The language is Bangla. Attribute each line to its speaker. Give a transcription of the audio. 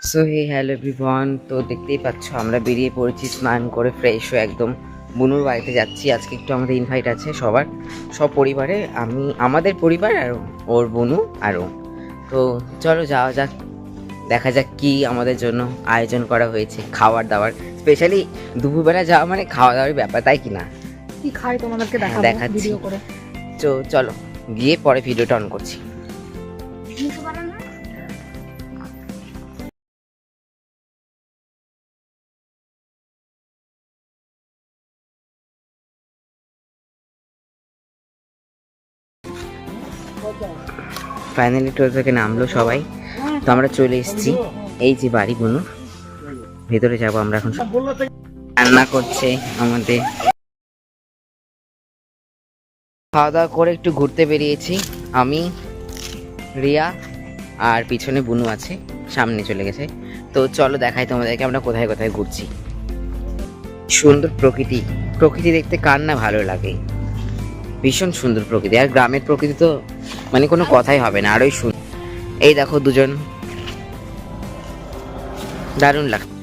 Speaker 1: সো হে হ্যালো এভরিওয়ান, তো দেখতেই পাচ্ছ আমরা বেরিয়ে পড়েছি স্নান করে ফ্রেশ হয়ে একদম বুনুর বাড়িতে যাচ্ছি। আজকে একটু আমাদের ইনভাইট আছে সবার, সব পরিবারে, আমাদের পরিবার আর ওর বুনু আরও। তো চলো যাওয়া যাক, দেখা যাক কি আমাদের জন্য আয়োজন করা হয়েছে খাবার দাবার। স্পেশালি দুপুরবেলা যাওয়া মানে খাওয়া দাওয়ার ব্যাপার, তাই কি না?
Speaker 2: কি খাই তোমাদেরকে
Speaker 1: দেখাচ্ছি।
Speaker 2: ভিডিও করে।
Speaker 1: তো চলো গিয়ে পরে ভিডিওটা অন করছি। ফাইনালি টোটো থেকে নামলো সবাই, তো আমরা চলে এসেছি। এই যে বাড়ি বুনুর, ভেতরে যাবো আমরা এখন। রান্না করছে আমাদের, খাওয়া দাওয়া করে একটু ঘুরতে বেরিয়েছি আমি, রিয়া, আর পিছনে বুনু আছে, সামনে চলে গেছে। তো চলো দেখাই তোমাদেরকে আমরা কোথায় কোথায় ঘুরছি। সুন্দর প্রকৃতি, প্রকৃতি দেখতে কার না ভালো লাগে, ভীষণ সুন্দর প্রকৃতি। আর গ্রামের প্রকৃতি তো মানে কোনো কথাই হবে না, আরোই সুন্দর। এই দেখো দুজন, দারুণ লাগছে।